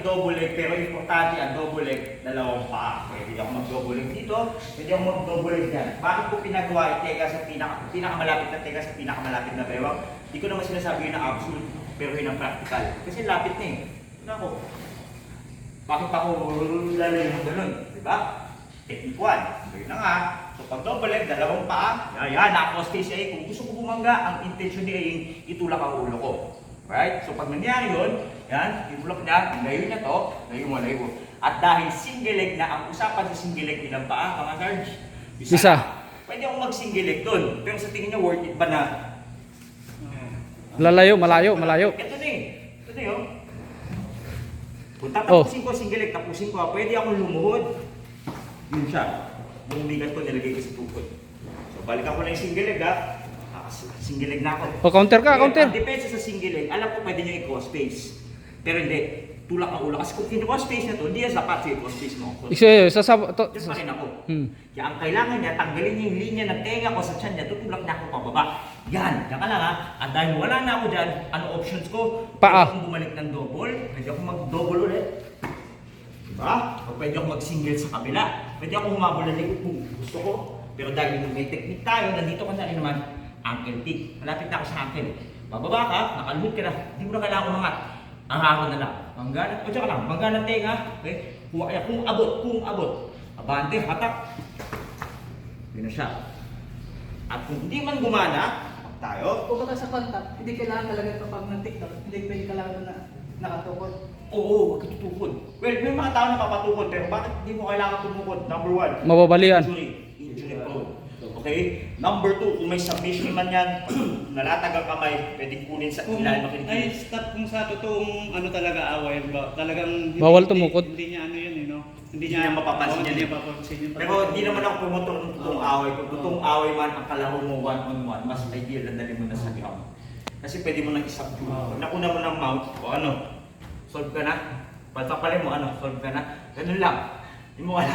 double leg, pero importante ang double leg, dalawang paa. Pwede ako mag-double leg dito, pwede ako mag-double leg dyan. Bakit ko pinagawa yung teka sa pinakamalapit na teka sa pinakamalapit na bewang? Hindi ko naman sinasabi yun na absolute, pero yun ang practical. Kasi lapit na eh. Ako, bakit ako lalayo ng ganun? Diba? Technique 1. So yun na nga. So pag double leg, dalawang paa, yan, naka-cross-face siya eh. Kung gusto ko bumangga, ang intention niya ay itulak ang ulo ko. Right? So pag nangyari yun, yan, itulak niya, layo niya to, layo. At dahil single leg na, ang usapan sa single leg nilang paa, mga Sarge, Isa. Pwede akong mag-single leg dun. Pero sa tingin niya, worth it ba na? Malayo. Ito na eh. Ito na yun. Kung tatapusin ko single leg, tapusin ko, pwede akong lumuhod. Yun siya. Yung bigat ko, nilagay ko sa tukod. So balikan ko lang yung single leg ha. Single leg na ako. O, counter ka, counter. Ang depensa sa single leg, alam ko pwede nyo i-cross face. Pero hindi. Tulak ang ulo. Kasi kung kinuha space na to, hindi yan sapat sa i-cross face mo. So, just pa rin ako. Kaya ang kailangan niya, tanggalin niya yung linya ng tenga ko sa tiyan niya, tutulak niya ako pababa. Yan, yan ka lang ha. At dahil wala na ako dyan, ano options ko? Paa. Pwede akong bumalik ng double, pwede akong mag-double ulit. Diba? O pwede akong mag-single sa kabila. Pwede akong humabol na likod kung gusto ko. Pero dahil may technique tayo, nandito ka na rin naman, ankle pick. Malapit na ako sa ankle. Bababa ka, nakaluhod ka na, hindi mo na kailangan umangat. Ang hako na lang. Mangganat, o tsaka lang, mangganat tenga. Okay? Kung abot. Abante, hatak. Yun na siya. At kung hindi man gumana, tayo. Kung baka sa contact, hindi kailangan talaga ito pag nag-tiktok, hindi pwede kailangan na nakatukod. Oo, huwag ka tutukod. Well, may mga tao na papatukod, pero bakit hindi mo kailangan tumukod? Number 1. Mababalian. Injury prone. Okay? Number 2, kung may submission man yan, nalatag ang kamay, pwede kunin sa ilalim ng kilikili. Ay, stop kung sa totoong ano talaga away ba? Talagang Bawal tumukod. Hindi niya ano yun, eh, no? Hindi niya mapapansin yan. Hindi niya mapapansin yun. Pero hindi naman ako pumotor ng totoong away. Kung totoong away man, ang kalaro mo one-on-one, mas ideal na dali mo na sa ground. Kasi pwede mo nang isubdue. Pag nakuna mo ng mount, o ano, solve ka na. Pagpapalin mo, ano, solve ka na. Ganun lang. Hindi mo alam.